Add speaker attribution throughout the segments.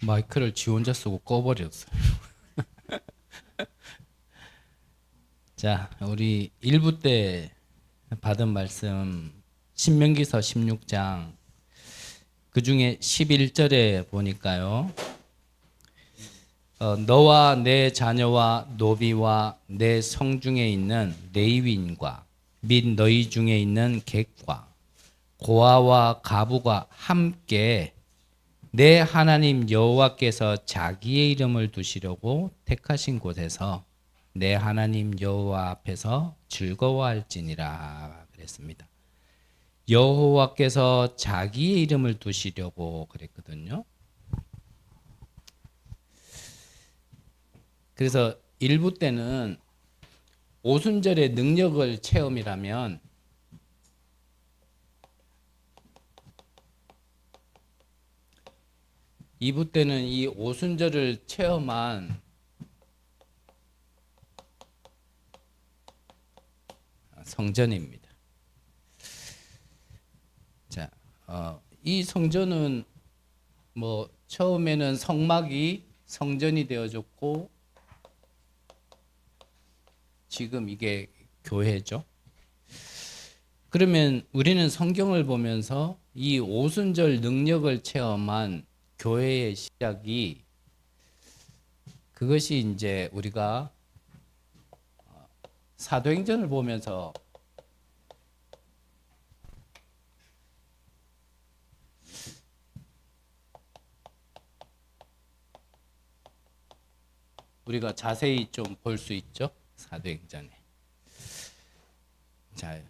Speaker 1: 마이크를 지 혼자 쓰고 꺼버렸어요. 자, 우리 1부 때 받은 말씀 신명기서 16장 그 중에 11절에 보니까요. 너와 내 자녀와 노비와 내 성중에 있는 레위인과 및 너희 중에 있는 객과 고아와 가부가 함께 내 하나님 여호와께서 자기의 이름을 두시려고 택하신 곳에서 내 하나님 여호와 앞에서 즐거워할지니라 그랬습니다. 여호와께서 자기의 이름을 두시려고 그랬거든요. 그래서 일부 때는 오순절의 능력을 체험이라면 이부 때는 이 오순절을 체험한 성전입니다. 자, 이 성전은 뭐 처음에는 성막이 성전이 되어졌고 지금 이게 교회죠. 그러면 우리는 성경을 보면서 이 오순절 능력을 체험한 교회의 시작이 그것이 이제 우리가 사도행전을 보면서 우리가 자세히 좀 볼 수 있죠. 사도행전에. 자,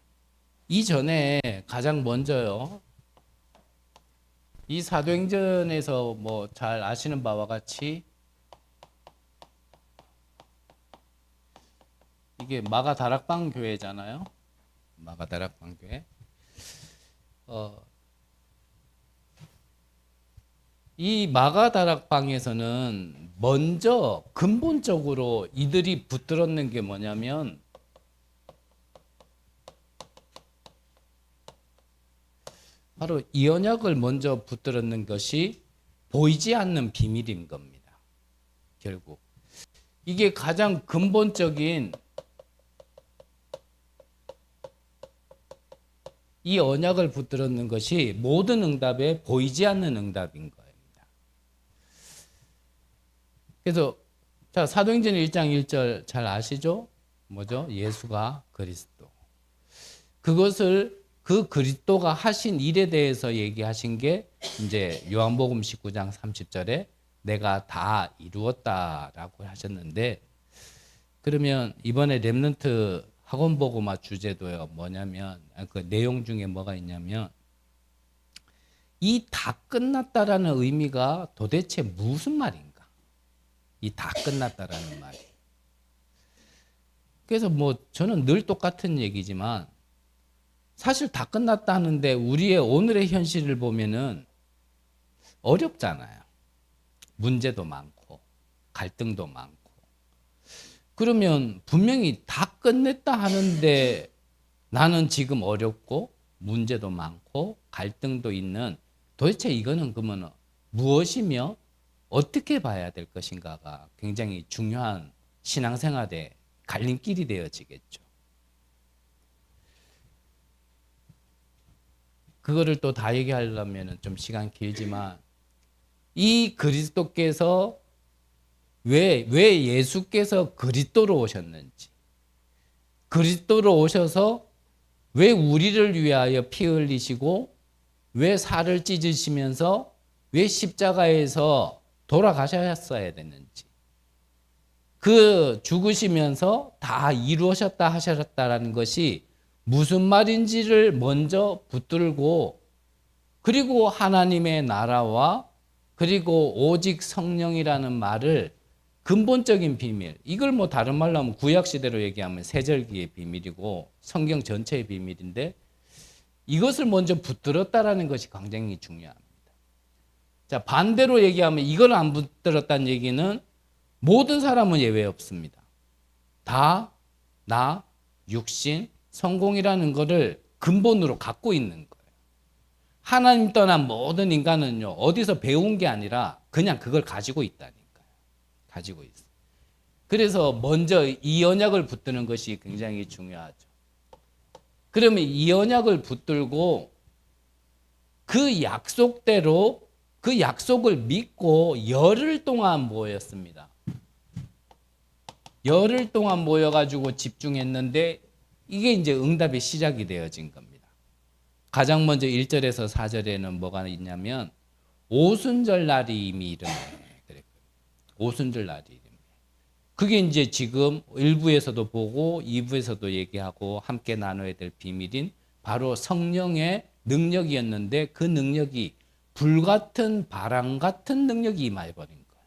Speaker 1: 이전에 가장 먼저요. 이 사도행전에서 뭐 잘 아시는 바와 같이 이게 마가다락방 교회잖아요. 마가다락방 교회. 이 마가다락방에서는 먼저 근본적으로 이들이 붙들었는 게 뭐냐면 바로 이 언약을 먼저 붙들었는 것이 보이지 않는 비밀인 겁니다. 결국 이게 가장 근본적인 이 언약을 붙들었는 것이 모든 응답에 보이지 않는 응답인 겁니다. 그래서 자, 사도행전 1장 1절 잘 아시죠? 뭐죠? 예수가 그리스도. 그것을 그 그리스도가 하신 일에 대해서 얘기하신 게 이제 요한복음 19장 30절에 내가 다 이루었다라고 하셨는데, 그러면 이번에 렘넌트 학원복음화 주제도요 뭐냐면 그 내용 중에 뭐가 있냐면 이 다 끝났다라는 의미가 도대체 무슨 말인가? 이 다 끝났다라는 말이. 그래서 뭐 저는 늘 똑같은 얘기지만 사실 다 끝났다 하는데 우리의 오늘의 현실을 보면은 어렵잖아요. 문제도 많고 갈등도 많고. 그러면 분명히 다 끝냈다 하는데 나는 지금 어렵고 문제도 많고 갈등도 있는, 도대체 이거는 그러면 무엇이며 어떻게 봐야 될 것인가가 굉장히 중요한 신앙생활의 갈림길이 되어지겠죠. 그거를 또 다 얘기하려면 좀 시간 길지만 이 그리스도께서 왜 예수께서 그리스도로 오셨는지, 그리스도로 오셔서 왜 우리를 위하여 피 흘리시고 왜 살을 찢으시면서 왜 십자가에서 돌아가셨어야 됐는지, 그 죽으시면서 다 이루셨다 하셨다라는 것이 무슨 말인지를 먼저 붙들고, 그리고 하나님의 나라와 그리고 오직 성령이라는 말을 근본적인 비밀, 이걸 뭐 다른 말로 하면 구약시대로 얘기하면 세절기의 비밀이고 성경 전체의 비밀인데 이것을 먼저 붙들었다라는 것이 굉장히 중요합니다. 자, 반대로 얘기하면 이걸 안 붙들었다는 얘기는 모든 사람은 예외 없습니다. 다 나, 육신, 성공이라는 것을 근본으로 갖고 있는 거예요. 하나님 떠난 모든 인간은요, 어디서 배운 게 아니라 그냥 그걸 가지고 있다니까요. 가지고 있어. 그래서 먼저 이 언약을 붙드는 것이 굉장히 중요하죠. 그러면 이 언약을 붙들고 그 약속대로 그 약속을 믿고 열흘 동안 모였습니다. 열흘 동안 모여가지고 집중했는데 이게 이제 응답의 시작이 되어진 겁니다. 가장 먼저 1절에서 4절에는 뭐가 있냐면 오순절 날이 이미 이르네. 오순절 날이 이르네. 그게 이제 지금 1부에서도 보고 2부에서도 얘기하고 함께 나눠야 될 비밀인 바로 성령의 능력이었는데 그 능력이 불같은 바람 같은 능력이 임해버린 거예요.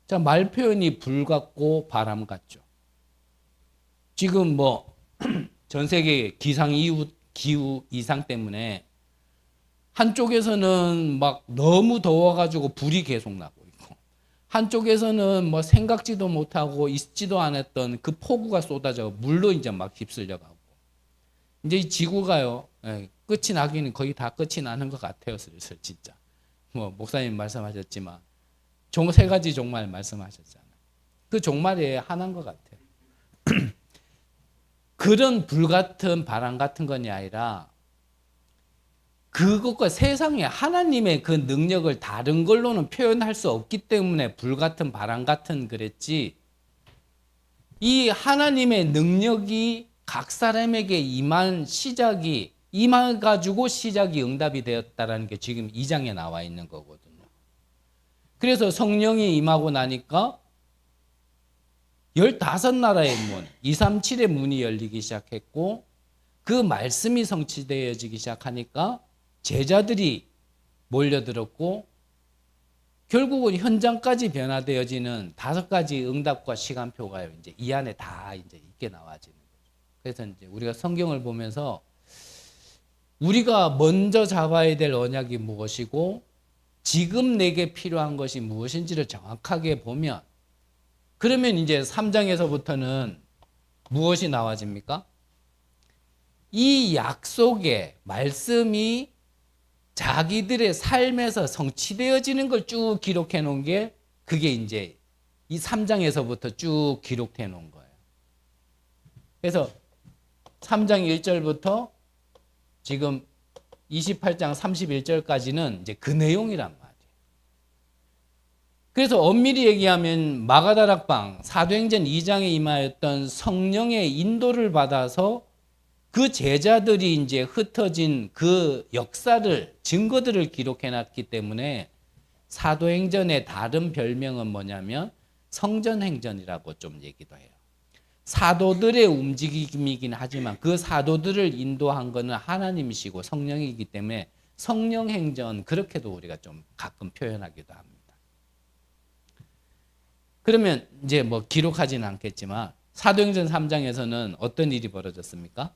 Speaker 1: 자, 말 표현이 불 같고 바람 같죠. 지금 뭐 전 세계 기후 이상 때문에 한쪽에서는 막 너무 더워가지고 불이 계속 나고 있고 한쪽에서는 뭐 생각지도 못하고 있지도 않았던 그 폭우가 쏟아져 물로 이제 막 휩쓸려가고 이제 이 지구가요 끝이 나기는 거의 다 끝이 나는 것 같아요. 슬슬 진짜 뭐 목사님 말씀하셨지만 세 가지 종말 말씀하셨잖아요. 그 종말이 하나인 것 같아요. 그런 불같은 바람 같은 것이 아니라 그것과 세상에 하나님의 그 능력을 다른 걸로는 표현할 수 없기 때문에 불같은 바람 같은 그랬지 이 하나님의 능력이 각 사람에게 임한 시작이 임해가지고 시작이 응답이 되었다는 게 지금 2장에 나와 있는 거거든요. 그래서 성령이 임하고 나니까 15나라의 문, 237의 문이 열리기 시작했고 그 말씀이 성취되어지기 시작하니까 제자들이 몰려들었고 결국은 현장까지 변화되어지는 5가지 응답과 시간표가 이제 이 안에 다 이제 있게 나와지는 거죠. 그래서 이제 우리가 성경을 보면서 우리가 먼저 잡아야 될 언약이 무엇이고 지금 내게 필요한 것이 무엇인지를 정확하게 보면 그러면 이제 3장에서부터는 무엇이 나와집니까? 이 약속의 말씀이 자기들의 삶에서 성취되어지는 걸 쭉 기록해 놓은 게 그게 이제 이 3장에서부터 쭉 기록해 놓은 거예요. 그래서 3장 1절부터 지금 28장 31절까지는 이제 그 내용이란 말이에요. 그래서 엄밀히 얘기하면 마가다락방 사도행전 2장에 임하였던 성령의 인도를 받아서 그 제자들이 이제 흩어진 그 역사를 증거들을 기록해 놨기 때문에 사도행전의 다른 별명은 뭐냐면 성전행전이라고 좀 얘기도 해요. 사도들의 움직임이긴 하지만 그 사도들을 인도한 거는 하나님이시고 성령이기 때문에 성령행전 그렇게도 우리가 좀 가끔 표현하기도 합니다. 그러면 이제 뭐 기록하지는 않겠지만 사도행전 3장에서는 어떤 일이 벌어졌습니까?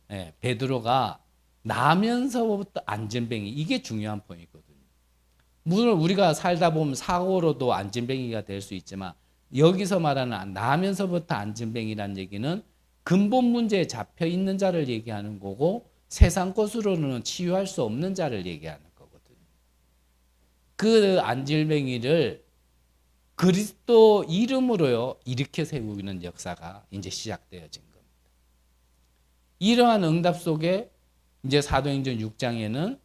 Speaker 1: 네, 베드로가 나면서부터 안전뱅이 이게 중요한 포인트거든요. 물론 우리가 살다 보면 사고로도 안전뱅이가 될 수 있지만 여기서 말하는 나면서부터 안전뱅이라는 얘기는 근본 문제에 잡혀 있는 자를 얘기하는 거고 세상 것으로는 치유할 수 없는 자를 얘기하는 거거든요. 그 안전뱅이를 그리스도 이름으로요 일으켜 세우는 역사가 이제 시작되어진 겁니다. 이러한 응답 속에 이제 사도행전 6장에는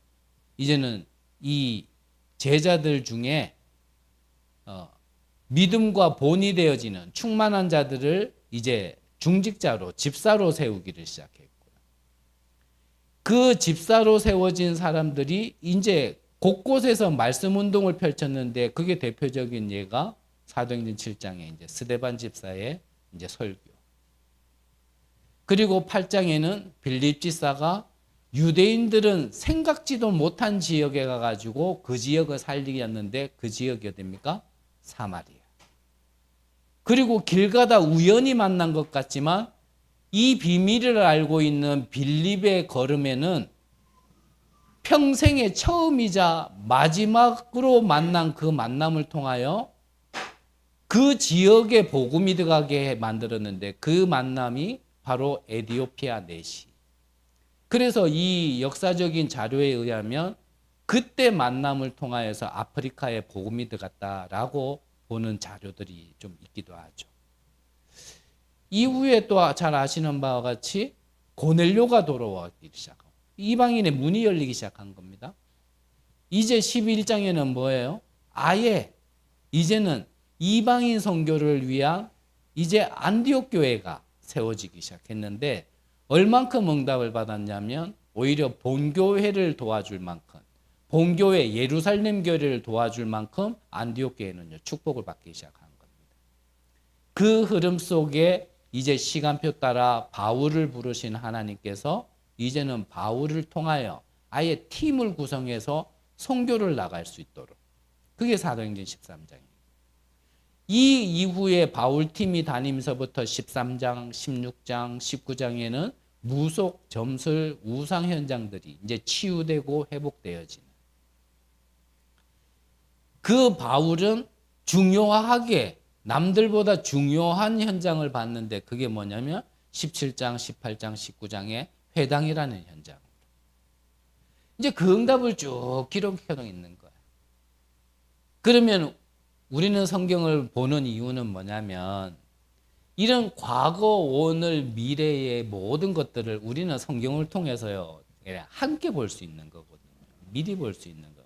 Speaker 1: 이제는 이 제자들 중에 믿음과 본이 되어지는 충만한 자들을 이제 중직자로 집사로 세우기를 시작했고요. 그 집사로 세워진 사람들이 이제 곳곳에서 말씀 운동을 펼쳤는데 그게 대표적인 예가 사도행전 7장에 이제 스데반 집사의 이제 설교. 그리고 8장에는 빌립 집사가 유대인들은 생각지도 못한 지역에 가가지고 그 지역을 살리겠는데 그 지역이 어딥니까? 사마리아. 그리고 길 가다 우연히 만난 것 같지만 이 비밀을 알고 있는 빌립의 걸음에는 평생의 처음이자 마지막으로 만난 그 만남을 통하여 그 지역에 복음이 들어가게 만들었는데 그 만남이 바로 에디오피아 내시. 그래서 이 역사적인 자료에 의하면 그때 만남을 통하여서 아프리카에 복음이 들어갔다라고 보는 자료들이 좀 있기도 하죠. 이후에 또 잘 아시는 바와 같이 고넬료가 돌아오기 시작하고 이방인의 문이 열리기 시작한 겁니다. 이제 11장에는 뭐예요? 아예 이제는 이방인 선교를 위한 이제 안디옥 교회가 세워지기 시작했는데 얼만큼 응답을 받았냐면 오히려 본교회를 도와줄 만큼 본교회 예루살렘 교회를 도와줄 만큼 안디옥 교회는요 축복을 받기 시작한 겁니다. 그 흐름 속에 이제 시간표 따라 바울을 부르신 하나님께서 이제는 바울을 통하여 아예 팀을 구성해서 선교를 나갈 수 있도록 그게 사도행전 13장입니다. 이 이후에 바울팀이 다니면서부터 13장, 16장, 19장에는 무속, 점술, 우상 현장들이 이제 치유되고 회복되어지는 그 바울은 중요하게 남들보다 중요한 현장을 봤는데 그게 뭐냐면 17장, 18장, 19장의 회당이라는 현장. 이제 그 응답을 쭉 기록해 있는 거예요. 그러면 우리는 성경을 보는 이유는 뭐냐면 이런 과거, 오늘, 미래의 모든 것들을 우리는 성경을 통해서요 함께 볼 수 있는 거거든요. 미리 볼 수 있는 거거든요.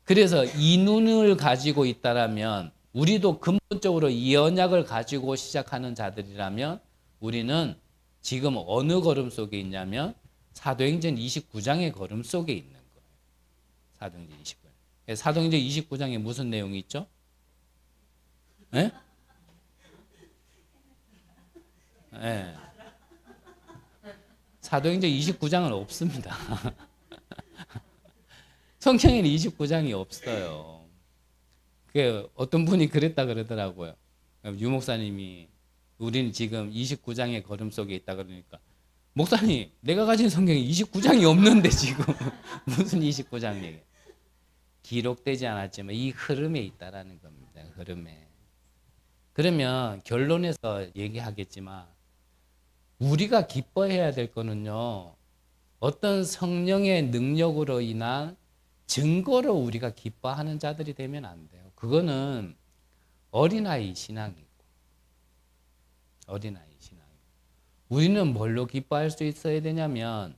Speaker 1: 그래서 이 눈을 가지고 있다라면 우리도 근본적으로 이 언약을 가지고 시작하는 자들이라면 우리는 지금 어느 걸음 속에 있냐면 사도행전 29장의 걸음 속에 있는 거예요. 사도행전 29장. 사도행전 29장에 무슨 내용이 있죠? 네? 네. 사도행전 29장은 없습니다. 성경에는 29장이 없어요. 어떤 분이 그랬다 그러더라고요. 유 목사님이 우리는 지금 29장의 걸음 속에 있다 그러니까 목사님 내가 가진 성경에 29장이 없는데 지금 무슨 29장 얘기 기록되지 않았지만 이 흐름에 있다라는 겁니다. 흐름에. 그러면 결론에서 얘기하겠지만 우리가 기뻐해야 될 거는요 어떤 성령의 능력으로 인한 증거로 우리가 기뻐하는 자들이 되면 안 돼요. 그거는 어린아이 신앙이고 어린아이 신앙이고 우리는 뭘로 기뻐할 수 있어야 되냐면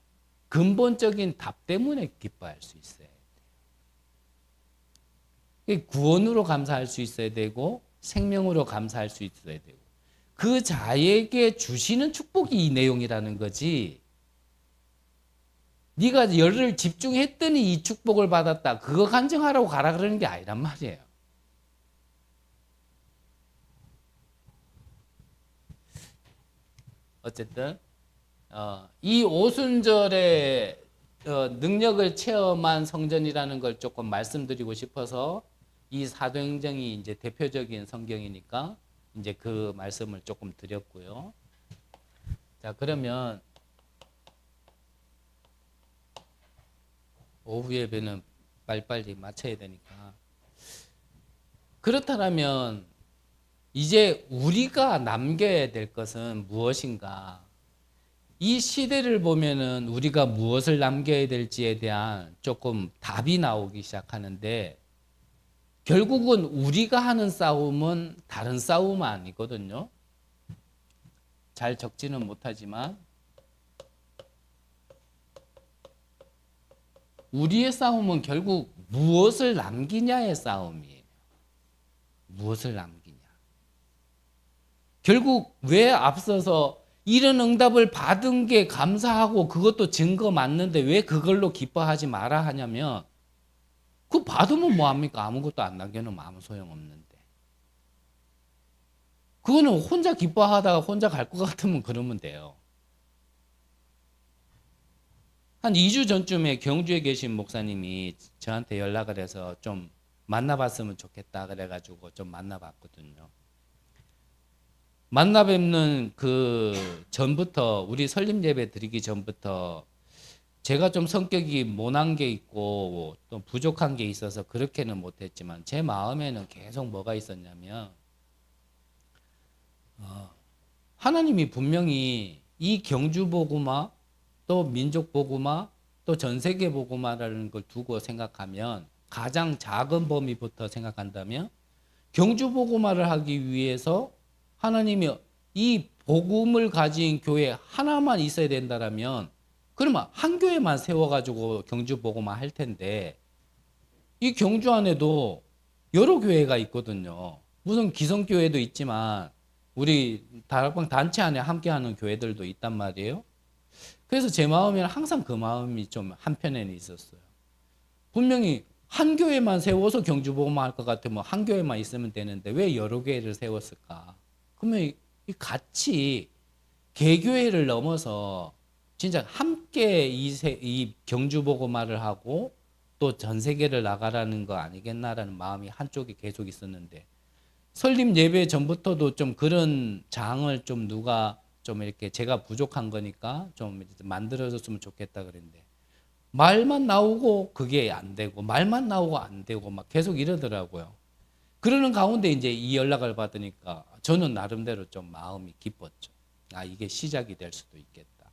Speaker 1: 근본적인 답 때문에 기뻐할 수 있어야 돼요. 구원으로 감사할 수 있어야 되고 생명으로 감사할 수 있어야 되고 그 자에게 주시는 축복이 이 내용이라는 거지. 네가 열을 집중했더니 이 축복을 받았다. 그거 간증하라고 가라 그러는 게 아니란 말이에요. 어쨌든 이 오순절의 능력을 체험한 성전이라는 걸 조금 말씀드리고 싶어서 이 사도행전이 이제 대표적인 성경이니까 이제 그 말씀을 조금 드렸고요. 자, 그러면 오후 예배는 빨리빨리 마쳐야 되니까 그렇다면 이제 우리가 남겨야 될 것은 무엇인가? 이 시대를 보면은 우리가 무엇을 남겨야 될지에 대한 조금 답이 나오기 시작하는데 결국은 우리가 하는 싸움은 다른 싸움은 아니거든요. 잘 적지는 못하지만 우리의 싸움은 결국 무엇을 남기냐의 싸움이에요. 무엇을 남기냐. 결국 왜 앞서서 이런 응답을 받은 게 감사하고 그것도 증거 맞는데 왜 그걸로 기뻐하지 마라 하냐면 그거 받으면 뭐합니까? 아무것도 안 남겨놓으면 아무 소용없는데. 그거는 혼자 기뻐하다가 혼자 갈 것 같으면 그러면 돼요. 한 2주 전쯤에 경주에 계신 목사님이 저한테 연락을 해서 좀 만나봤으면 좋겠다 그래가지고 좀 만나봤거든요. 만나 뵙는 그 전부터 우리 설립 예배 드리기 전부터 제가 좀 성격이 모난 게 있고 또 부족한 게 있어서 그렇게는 못했지만 제 마음에는 계속 뭐가 있었냐면 하나님이 분명히 이 경주 복음화 또 민족 복음화 또 전 세계 복음화라는 걸 두고 생각하면 가장 작은 범위부터 생각한다면 경주 복음화를 하기 위해서 하나님이 이 복음을 가진 교회 하나만 있어야 된다라면 그러면 한 교회만 세워가지고 경주 복음화 할 텐데 이 경주 안에도 여러 교회가 있거든요. 무슨 기성교회도 있지만 우리 다락방 단체 안에 함께하는 교회들도 있단 말이에요. 그래서 제 마음에는 항상 그 마음이 좀 한편에는 있었어요. 분명히 한 교회만 세워서 경주 복음화 할 것 같으면 한 교회만 있으면 되는데 왜 여러 교회를 세웠을까? 그러면 이 같이 개교회를 넘어서 진짜 함께 이 경주 복음화를 하고 또 전 세계를 나가라는 거 아니겠나라는 마음이 한쪽에 계속 있었는데 설립 예배 전부터도 좀 그런 장을 좀 누가 좀 이렇게 제가 부족한 거니까 좀 만들어줬으면 좋겠다 그랬는데 말만 나오고 그게 안 되고 말만 나오고 안 되고 막 계속 이러더라고요. 그러는 가운데 이제 이 연락을 받으니까 저는 나름대로 좀 마음이 기뻤죠. 아, 이게 시작이 될 수도 있겠다.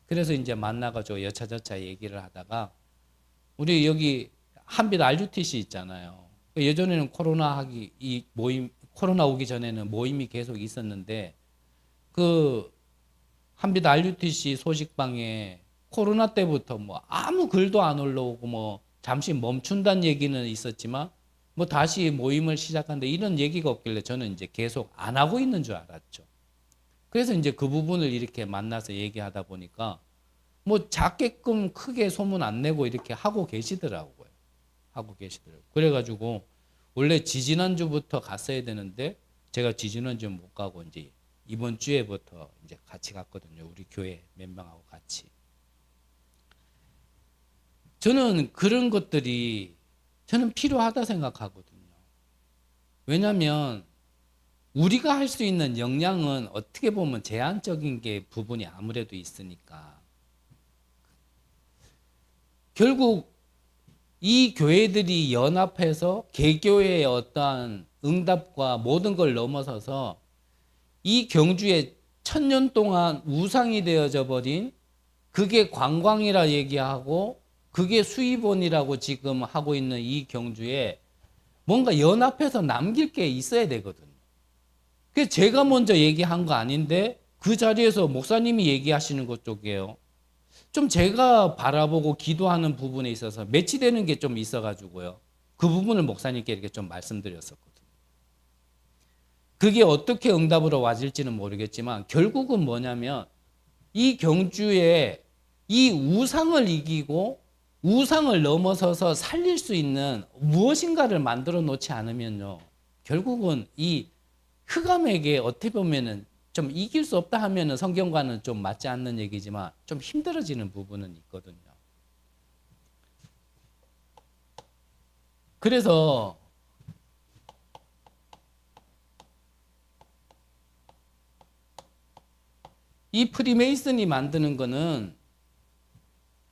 Speaker 1: 그래서 이제 만나가지고 여차저차 얘기를 하다가 우리 여기 한빛 RUTC 있잖아요. 예전에는 코로나 오기 전에는 모임이 계속 있었는데 그 한빛 RUTC 소식방에 코로나 때부터 뭐 아무 글도 안 올라오고 뭐 잠시 멈춘다는 얘기는 있었지만 뭐 다시 모임을 시작한다 이런 얘기가 없길래 저는 이제 계속 안 하고 있는 줄 알았죠. 그래서 이제 그 부분을 이렇게 만나서 얘기하다 보니까 뭐 작게끔 크게 소문 안 내고 이렇게 하고 계시더라고요. 하고 계시더라고요. 그래가지고 원래 지지난주부터 갔어야 되는데 제가 지지난주 못 가고 이제 이번 주에부터 이제 같이 갔거든요. 우리 교회 몇 명하고 같이. 저는 그런 것들이 저는 필요하다 생각하거든요. 왜냐하면 우리가 할 수 있는 역량은 어떻게 보면 제한적인 게 부분이 아무래도 있으니까 결국 이 교회들이 연합해서 개교의 어떠한 응답과 모든 걸 넘어서서 이 경주에 1000년 동안 우상이 되어져 버린 그게 관광이라 얘기하고 그게 수입원이라고 지금 하고 있는 이 경주에 뭔가 연합해서 남길 게 있어야 되거든요. 그래서 제가 먼저 얘기한 거 아닌데 그 자리에서 목사님이 얘기하시는 것 쪽이에요. 좀 제가 바라보고 기도하는 부분에 있어서 매치되는 게 좀 있어가지고요. 그 부분을 목사님께 이렇게 좀 말씀드렸었거든요. 그게 어떻게 응답으로 와질지는 모르겠지만 결국은 뭐냐면 이 경주에 이 우상을 이기고 우상을 넘어서서 살릴 수 있는 무엇인가를 만들어 놓지 않으면요. 결국은 이 흑암에게 어떻게 보면은 좀 이길 수 없다 하면은 성경과는 좀 맞지 않는 얘기지만 좀 힘들어지는 부분은 있거든요. 그래서 이 프리메이슨이 만드는 거는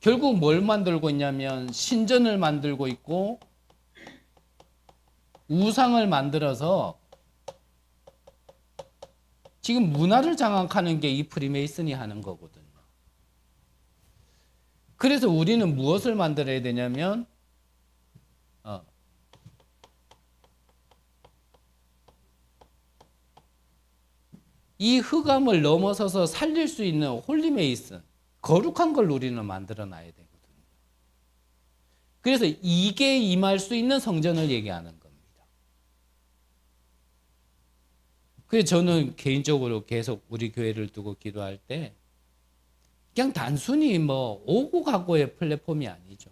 Speaker 1: 결국 뭘 만들고 있냐면 신전을 만들고 있고 우상을 만들어서 지금 문화를 장악하는 게 이 프리메이슨이 하는 거거든요. 그래서 우리는 무엇을 만들어야 되냐면 이 흑암을 넘어서서 살릴 수 있는 홀리메이슨, 거룩한 걸 우리는 만들어 놔야 되거든요. 그래서 이게 임할 수 있는 성전을 얘기하는 겁니다. 그래서 저는 개인적으로 계속 우리 교회를 두고 기도할 때 그냥 단순히 뭐 오고 가고의 플랫폼이 아니죠.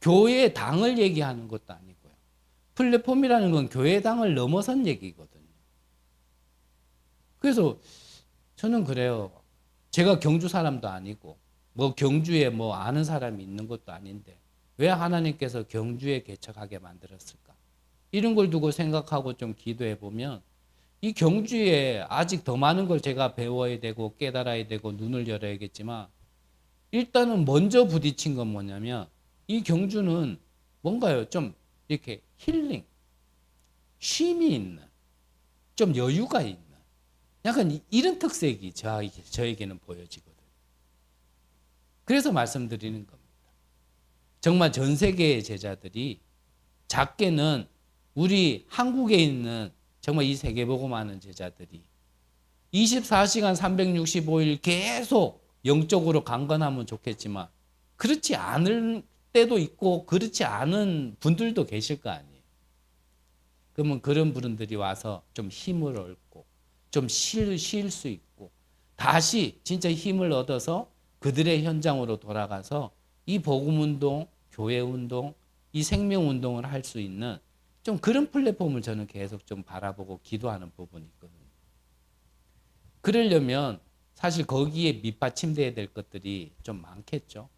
Speaker 1: 교회의 당을 얘기하는 것도 아니고요. 플랫폼이라는 건 교회 당을 넘어선 얘기거든요. 그래서 저는 그래요. 제가 경주 사람도 아니고 뭐 경주에 뭐 아는 사람이 있는 것도 아닌데 왜 하나님께서 경주에 개척하게 만들었을까? 이런 걸 두고 생각하고 좀 기도해 보면 이 경주에 아직 더 많은 걸 제가 배워야 되고 깨달아야 되고 눈을 열어야겠지만 일단은 먼저 부딪힌 건 뭐냐면 이 경주는 뭔가요? 좀 이렇게 힐링, 쉼이 있는, 좀 여유가 있는 약간 이런 특색이 저에게는 보여지거든요. 그래서 말씀드리는 겁니다. 정말 전 세계의 제자들이 작게는 우리 한국에 있는 정말 이 세계복음하는 제자들이 24시간 365일 계속 영적으로 강건하면 좋겠지만 그렇지 않을 때도 있고 그렇지 않은 분들도 계실 거 아니에요. 그러면 그런 분들이 와서 좀 힘을 얻고 좀 쉴 수 있고 다시 진짜 힘을 얻어서 그들의 현장으로 돌아가서 이 복음운동, 교회운동, 이 생명운동을 할 수 있는 좀 그런 플랫폼을 저는 계속 좀 바라보고 기도하는 부분이 있거든요. 그러려면 사실 거기에 밑받침돼야 될 것들이 좀 많겠죠.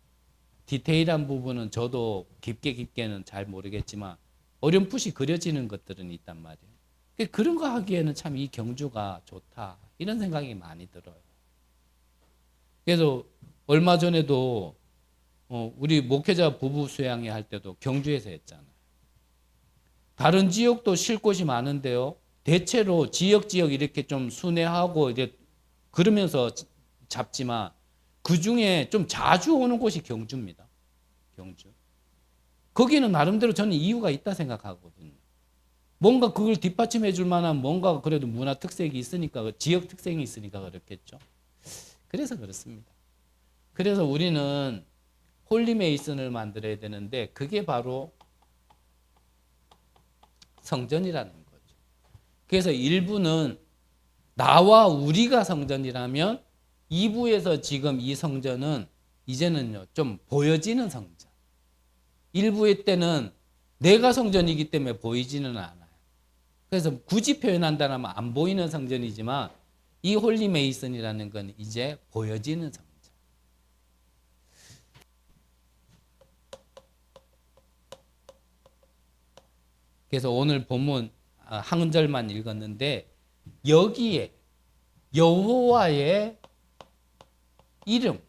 Speaker 1: 디테일한 부분은 저도 깊게는 잘 모르겠지만 어렴풋이 그려지는 것들은 있단 말이에요. 그런 거 하기에는 참 이 경주가 좋다 이런 생각이 많이 들어요. 그래서 얼마 전에도 우리 목회자 부부 수양회 할 때도 경주에서 했잖아요. 다른 지역도 쉴 곳이 많은데요. 대체로 지역 이렇게 좀 순회하고 이제 그러면서 잡지만 그 중에 좀 자주 오는 곳이 경주입니다. 경주. 거기는 나름대로 저는 이유가 있다 생각하거든요. 뭔가 그걸 뒷받침해 줄 만한 뭔가 그래도 문화 특색이 있으니까 지역 특색이 있으니까 그렇겠죠. 그래서 그렇습니다. 그래서 우리는 홀리메이슨을 만들어야 되는데 그게 바로 성전이라는 거죠. 그래서 1부는 나와 우리가 성전이라면 2부에서 지금 이 성전은 이제는요 좀 보여지는 성전. 1부의 때는 내가 성전이기 때문에 보이지는 않아요. 그래서 굳이 표현한다면 안 보이는 성전이지만 이 홀리메이슨이라는 건 이제 보여지는 성전. 그래서 오늘 본문 한 절만 읽었는데 여기에 여호와의 이름,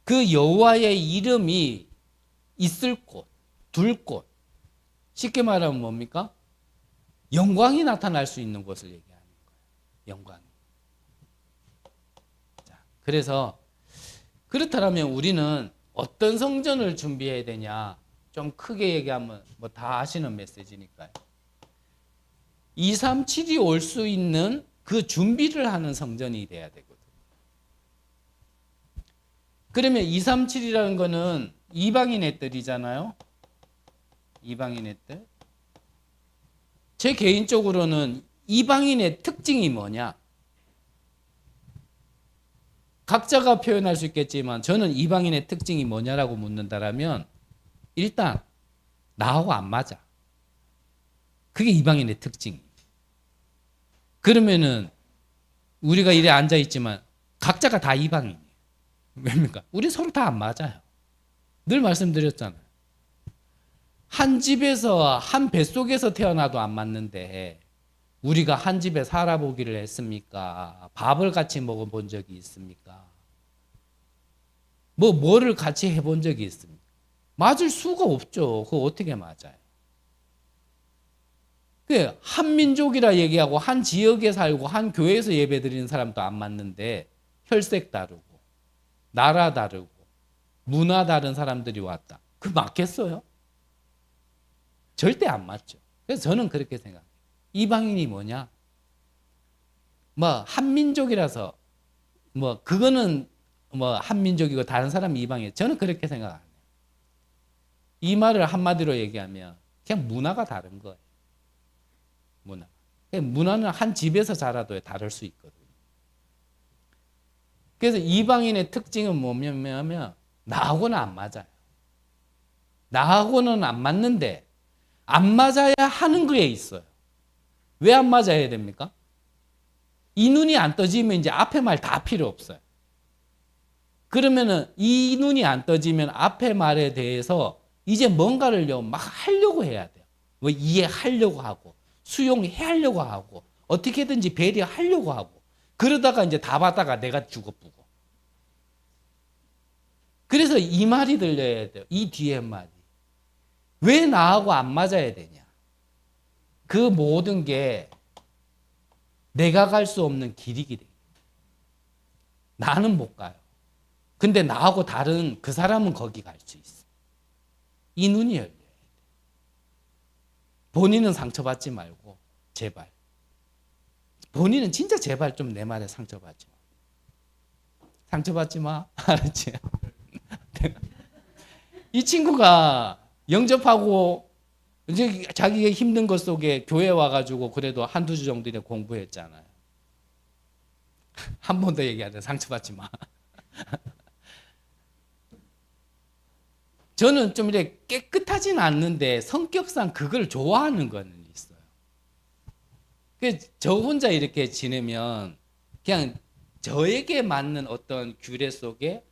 Speaker 1: 그 여호와의 이름이 있을 곳, 둘 곳, 쉽게 말하면 뭡니까? 영광이 나타날 수 있는 곳을 얘기하는 거예요. 영광이. 자, 그래서 그렇다면 우리는 어떤 성전을 준비해야 되냐? 좀 크게 얘기하면 뭐 다 아시는 메시지니까요. 237이 올 수 있는 그 준비를 하는 성전이 돼야 되거든요. 그러면 237이라는 거는 이방인의 뜰이잖아요. 이방인의 뜰. 제 개인적으로는 이방인의 특징이 뭐냐? 각자가 표현할 수 있겠지만 저는 이방인의 특징이 뭐냐라고 묻는다라면 일단 나하고 안 맞아. 그게 이방인의 특징이에요. 그러면은 우리가 이래 앉아 있지만 각자가 다 이방인이에요. 왜입니까? 우리 서로 다 안 맞아요. 늘 말씀드렸잖아요. 한 집에서 한 뱃속에서 태어나도 안 맞는데 우리가 한 집에 살아보기를 했습니까? 밥을 같이 먹어본 적이 있습니까? 뭐를 같이 해본 적이 있습니까? 맞을 수가 없죠. 그거 어떻게 맞아요? 한 민족이라 얘기하고 한 지역에 살고 한 교회에서 예배드리는 사람도 안 맞는데 혈색 다르고 나라 다르고 문화 다른 사람들이 왔다. 그 맞겠어요? 절대 안 맞죠. 그래서 저는 그렇게 생각해요. 이방인이 뭐냐? 한민족이라서 그거는 한민족이고 다른 사람이 이방이에요. 저는 그렇게 생각 안 해요. 이 말을 한마디로 얘기하면 그냥 문화가 다른 거예요. 문화는 한 집에서 자라도 다를 수 있거든요. 그래서 이방인의 특징은 뭐냐면 나하고는 안 맞아요. 나하고는 안 맞는데 안 맞아야 하는 거에 있어요. 왜 안 맞아야 됩니까? 이 눈이 안 떠지면 이제 앞에 말 다 필요 없어요. 그러면은 이 눈이 안 떠지면 앞에 말에 대해서 이제 뭔가를요 막 하려고 해야 돼요. 이해하려고 하고 수용하려고 하고 어떻게든지 배려하려고 하고 그러다가 이제 다 받다가 내가 죽어보고. 그래서 이 말이 들려야 돼요. 이 뒤에 말이. 왜 나하고 안 맞아야 되냐? 그 모든 게 내가 갈 수 없는 길이기 때문에. 나는 못 가요. 근데 나하고 다른 그 사람은 거기 갈 수 있어. 이 눈이 열려야 돼. 본인은 상처받지 말고 제발. 본인은 진짜 제발 좀 내 말에 상처받지 마. 상처받지 마. 알았지? 이 친구가 영접하고 이제 자기가 힘든 것 속에 교회 와가지고 그래도 한두 주 정도 공부했잖아요. 한 번 더 얘기하자. 상처받지 마. 저는 좀 이렇게 깨끗하진 않는데 성격상 그걸 좋아하는 거는 있어요. 저 혼자 이렇게 지내면 그냥 저에게 맞는 어떤 규례 속에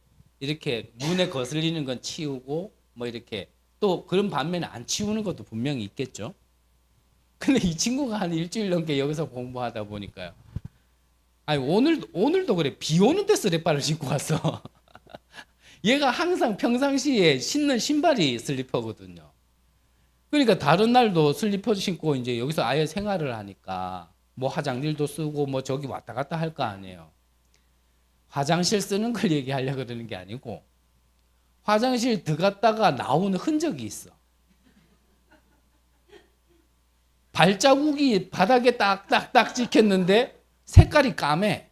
Speaker 1: 이렇게 눈에 거슬리는 건 치우고 뭐 이렇게 또 그런 반면에 안 치우는 것도 분명히 있겠죠. 근데 이 친구가 한 일주일 넘게 여기서 공부하다 보니까요. 아니 오늘도 그래. 비 오는데 쓰레빠를 신고 왔어. 얘가 항상 평상시에 신는 신발이 슬리퍼거든요. 그러니까 다른 날도 슬리퍼 신고 이제 여기서 아예 생활을 하니까 뭐 화장실도 쓰고 뭐 저기 왔다 갔다 할 거 아니에요. 화장실 쓰는 걸 얘기하려고 그러는 게 아니고 화장실 들어갔다가 나오는 흔적이 있어. 발자국이 바닥에 딱딱딱 찍혔는데 색깔이 까매.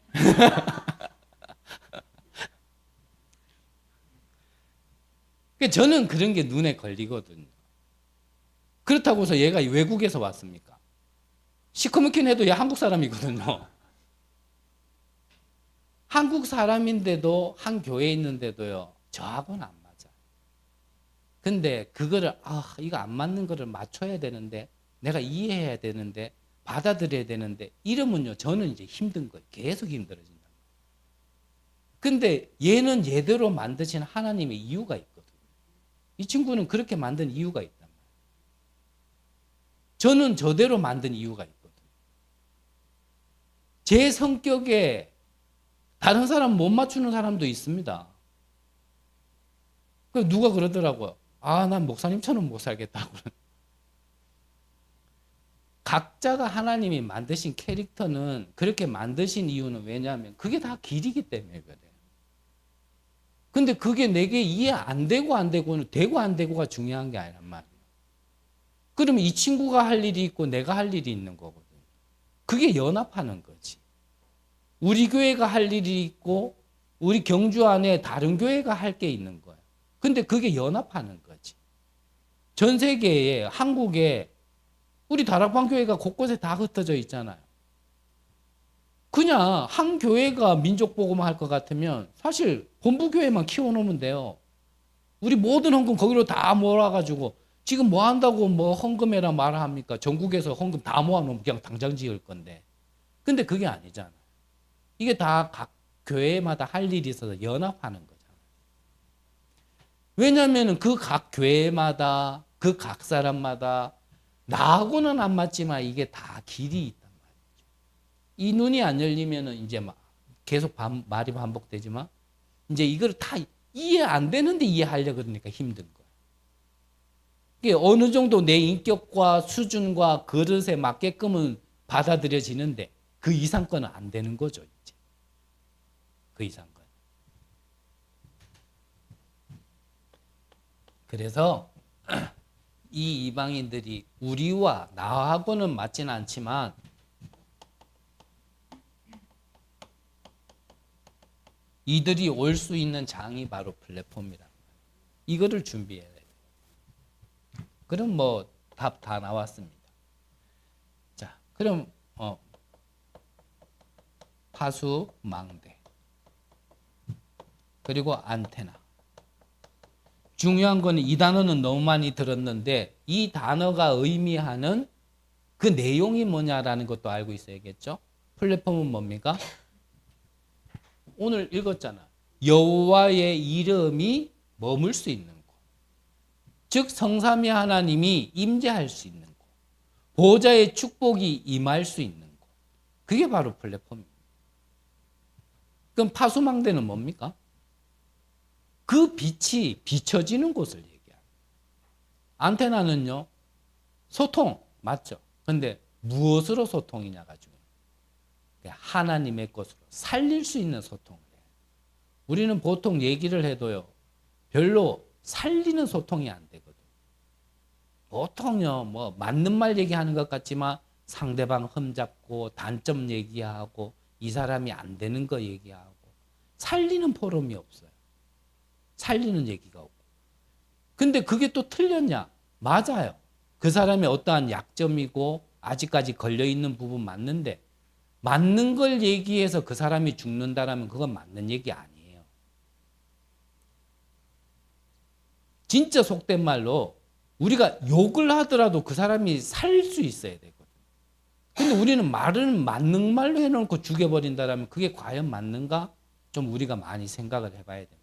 Speaker 1: 저는 그런 게 눈에 걸리거든요. 그렇다고 해서 얘가 외국에서 왔습니까? 시커멓긴 해도 얘 한국 사람이거든요. 한국 사람인데도 한 교회에 있는데도요. 저하고는 안 맞아. 근데 그거를 이거 안 맞는 거를 맞춰야 되는데 내가 이해해야 되는데 받아들여야 되는데 이러면요. 저는 이제 힘든 거예요. 계속 힘들어진다. 근데 얘는 얘대로 만드신 하나님의 이유가 있거든요. 이 친구는 그렇게 만든 이유가 있단 말이에요. 저는 저대로 만든 이유가 있거든요. 제 성격에 다른 사람 못 맞추는 사람도 있습니다. 누가 그러더라고요. 난 목사님처럼 못 살겠다고. 각자가 하나님이 만드신 캐릭터는 그렇게 만드신 이유는 왜냐하면 그게 다 길이기 때문에 그래요. 근데 그게 내게 이해 안 되고는 되고 안 되고가 중요한 게 아니란 말이에요. 그러면 이 친구가 할 일이 있고 내가 할 일이 있는 거거든요. 그게 연합하는 거지. 우리 교회가 할 일이 있고 우리 경주 안에 다른 교회가 할 게 있는 거예요. 근데 그게 연합하는 거지. 전 세계에 한국에 우리 다락방 교회가 곳곳에 다 흩어져 있잖아요. 그냥 한 교회가 민족복음을 할 것 같으면 사실 본부교회만 키워놓으면 돼요. 우리 모든 헌금 거기로 다 몰아가지고 지금 뭐 한다고 뭐 헌금해라 말을 합니까? 전국에서 헌금 다 모아놓으면 그냥 당장 지을 건데. 근데 그게 아니잖아요. 이게 다 각 교회마다 할 일이 있어서 연합하는 거잖아요. 왜냐하면 그 각 교회마다 그 각 사람마다 나하고는 안 맞지만 이게 다 길이 있단 말이죠. 이 눈이 안 열리면은 이제 막 계속 말이 반복되지만 이제 이걸 다 이해 안 되는데 이해하려고 그러니까 힘든 거예요. 이게 어느 정도 내 인격과 수준과 그릇에 맞게끔은 받아들여지는데 그 이상 거는 안 되는 거죠. 이제. 그 이상 건. 그래서 이 이방인들이 우리와 나하고는 맞지는 않지만 이들이 올 수 있는 장이 바로 플랫폼이다. 이거를 준비해야 돼요. 그럼 뭐 답 다 나왔습니다. 자, 그럼 파수, 망대 그리고 안테나. 중요한 건 이 단어는 너무 많이 들었는데 이 단어가 의미하는 그 내용이 뭐냐라는 것도 알고 있어야겠죠. 플랫폼은 뭡니까? 오늘 읽었잖아. 여호와의 이름이 머물 수 있는 곳. 즉 성삼위 하나님이 임재할 수 있는 곳. 보좌의 축복이 임할 수 있는 곳. 그게 바로 플랫폼입니다. 그럼 파수망대는 뭡니까? 그 빛이 비춰지는 곳을 얘기합니다. 안테나는요. 소통 맞죠? 근데 무엇으로 소통이냐가 중요해요. 하나님의 것으로 살릴 수 있는 소통을 해요. 우리는 보통 얘기를 해도요. 별로 살리는 소통이 안 되거든요. 보통요, 뭐 맞는 말 얘기하는 것 같지만 상대방 흠잡고 단점 얘기하고 이 사람이 안 되는 거 얘기하고 살리는 포럼이 없어요. 살리는 얘기가 없고. 근데 그게 또 틀렸냐? 맞아요. 그 사람의 어떠한 약점이고 아직까지 걸려있는 부분 맞는데 맞는 걸 얘기해서 그 사람이 죽는다라면 그건 맞는 얘기 아니에요. 진짜 속된 말로 우리가 욕을 하더라도 그 사람이 살 수 있어야 되거든. 근데 우리는 말은 맞는 말로 해놓고 죽여버린다라면 그게 과연 맞는가? 좀 우리가 많이 생각을 해봐야 된다.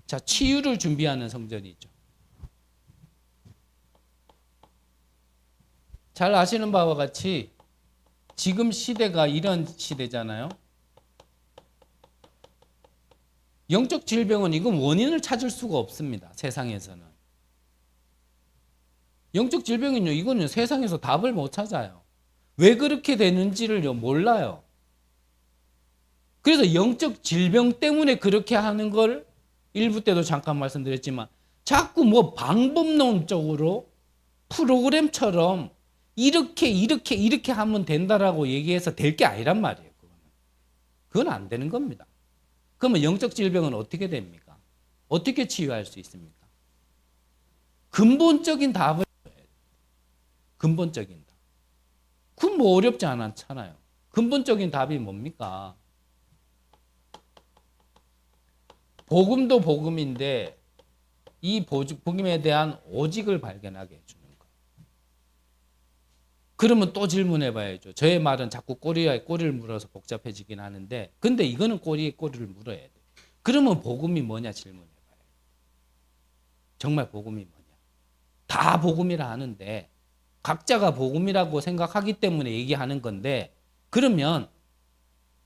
Speaker 1: 자, 치유를 준비하는 성전이죠. 잘 아시는 바와 같이 지금 시대가 이런 시대잖아요. 영적 질병은 이건 원인을 찾을 수가 없습니다. 세상에서는. 영적 질병은요, 이거는 세상에서 답을 못 찾아요. 왜 그렇게 되는지를 몰라요. 그래서 영적 질병 때문에 그렇게 하는 걸 일부 때도 잠깐 말씀드렸지만 자꾸 뭐 방법론적으로 프로그램처럼 이렇게 하면 된다라고 얘기해서 될 게 아니란 말이에요. 그건 안 되는 겁니다. 그러면 영적 질병은 어떻게 됩니까? 어떻게 치유할 수 있습니까? 근본적인 답을 줘야 돼요. 근본적인 답. 그건 뭐 어렵지 않잖아요. 근본적인 답이 뭡니까? 복음도 복음인데 이 복음에 대한 오직을 발견하게 해주는 거. 그러면 또 질문해 봐야죠. 저의 말은 자꾸 꼬리에 꼬리를 물어서 복잡해지긴 하는데 근데 이거는 꼬리에 꼬리를 물어야 돼. 그러면 복음이 뭐냐 질문해 봐요. 정말 복음이 뭐냐. 다 복음이라 하는데 각자가 복음이라고 생각하기 때문에 얘기하는 건데 그러면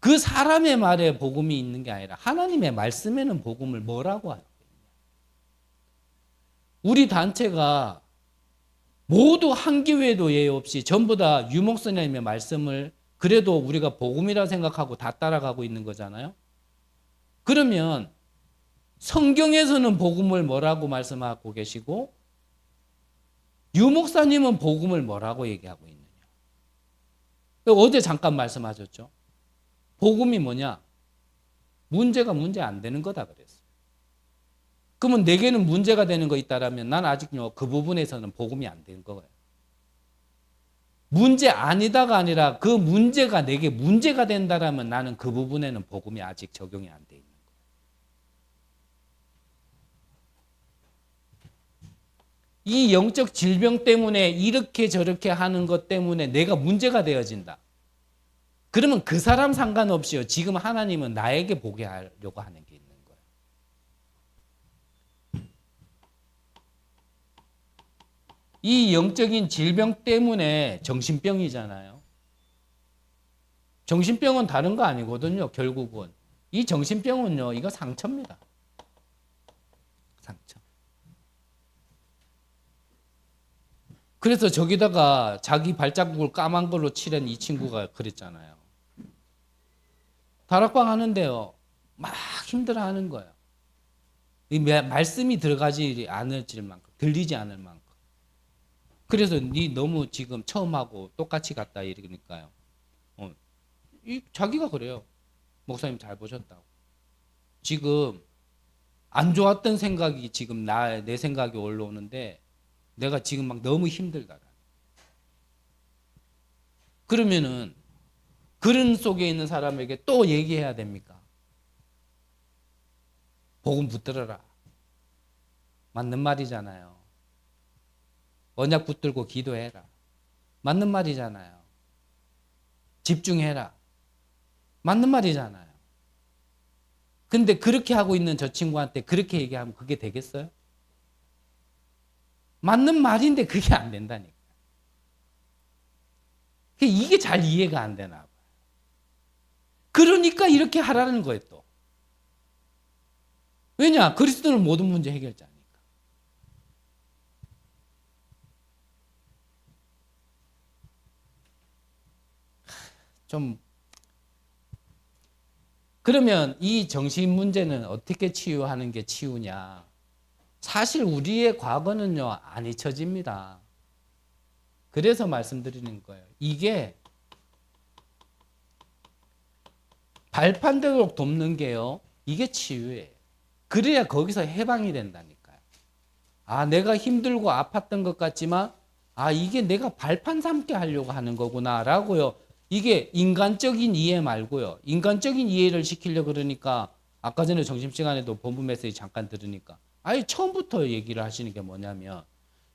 Speaker 1: 그 사람의 말에 복음이 있는 게 아니라 하나님의 말씀에는 복음을 뭐라고 하냐. 우리 단체가 모두 한 교회도 예외 없이 전부 다 유목사님의 말씀을 그래도 우리가 복음이라 생각하고 다 따라가고 있는 거잖아요. 그러면 성경에서는 복음을 뭐라고 말씀하고 계시고 유목사님은 복음을 뭐라고 얘기하고 있느냐. 어제 잠깐 말씀하셨죠. 복음이 뭐냐? 문제가 문제 안 되는 거다 그랬어요. 그러면 내게는 문제가 되는 거 있다라면 난 아직요 그 부분에서는 복음이 안 되는 거예요. 문제 아니다가 아니라 그 문제가 내게 문제가 된다라면 나는 그 부분에는 복음이 아직 적용이 안 돼 있는 거예요. 이 영적 질병 때문에 이렇게 저렇게 하는 것 때문에 내가 문제가 되어진다. 그러면 그 사람 상관없이요. 지금 하나님은 나에게 보게 하려고 하는 게 있는 거예요. 이 영적인 질병 때문에 정신병이잖아요. 정신병은 다른 거 아니거든요. 결국은. 이 정신병은요. 이거 상처입니다. 상처. 그래서 저기다가 자기 발자국을 까만 걸로 칠한 이 친구가 그랬잖아요. 다락방 하는데요. 막 힘들어하는 거예요. 이 말씀이 들어가지 않을 만큼, 들리지 않을 만큼. 그래서 니 너무 지금 처음 하고 똑같이 갔다 이러니까요. 자기가 그래요. 목사님 잘 보셨다고. 지금 안 좋았던 생각이 지금 내 생각이 올라오는데 내가 지금 막 너무 힘들다. 그러면은 그런 속에 있는 사람에게 또 얘기해야 됩니까? 복음 붙들어라. 맞는 말이잖아요. 언약 붙들고 기도해라. 맞는 말이잖아요. 집중해라. 맞는 말이잖아요. 근데 그렇게 하고 있는 저 친구한테 그렇게 얘기하면 그게 되겠어요? 맞는 말인데 그게 안 된다니까. 이게 잘 이해가 안 되나 봐요. 그러니까 이렇게 하라는 거예요, 또. 왜냐? 그리스도는 모든 문제 해결자니까. 좀 그러면 이 정신 문제는 어떻게 치유하는 게 치유냐? 사실 우리의 과거는요, 안 잊혀집니다. 그래서 말씀드리는 거예요. 이게 발판되도록 돕는 게요, 이게 치유예요. 그래야 거기서 해방이 된다니까요. 아, 내가 힘들고 아팠던 것 같지만, 아, 이게 내가 발판 삼게 하려고 하는 거구나, 라고요. 이게 인간적인 이해 말고요. 인간적인 이해를 시키려고 그러니까, 아까 전에 점심시간에도 본부 메시지 잠깐 들으니까, 아예 처음부터 얘기를 하시는 게 뭐냐면,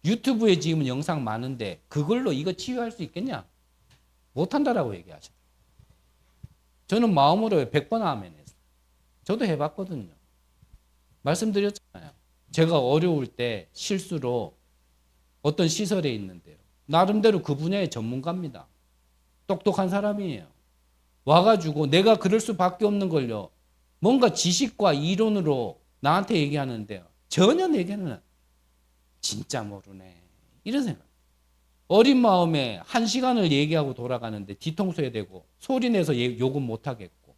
Speaker 1: 유튜브에 지금 영상 많은데, 그걸로 이거 치유할 수 있겠냐? 못한다라고 얘기하셔요. 저는 마음으로 100번 아멘 했어요. 저도 해봤거든요. 말씀드렸잖아요. 제가 어려울 때 실수로 어떤 시설에 있는데요. 나름대로 그 분야의 전문가입니다. 똑똑한 사람이에요. 와가지고 내가 그럴 수밖에 없는 걸요. 뭔가 지식과 이론으로 나한테 얘기하는데요. 전혀 내게는 진짜 모르네. 이런 생각. 어린 마음에 1시간을 얘기하고 돌아가는데 뒤통수에 대고 소리내서 욕은 못하겠고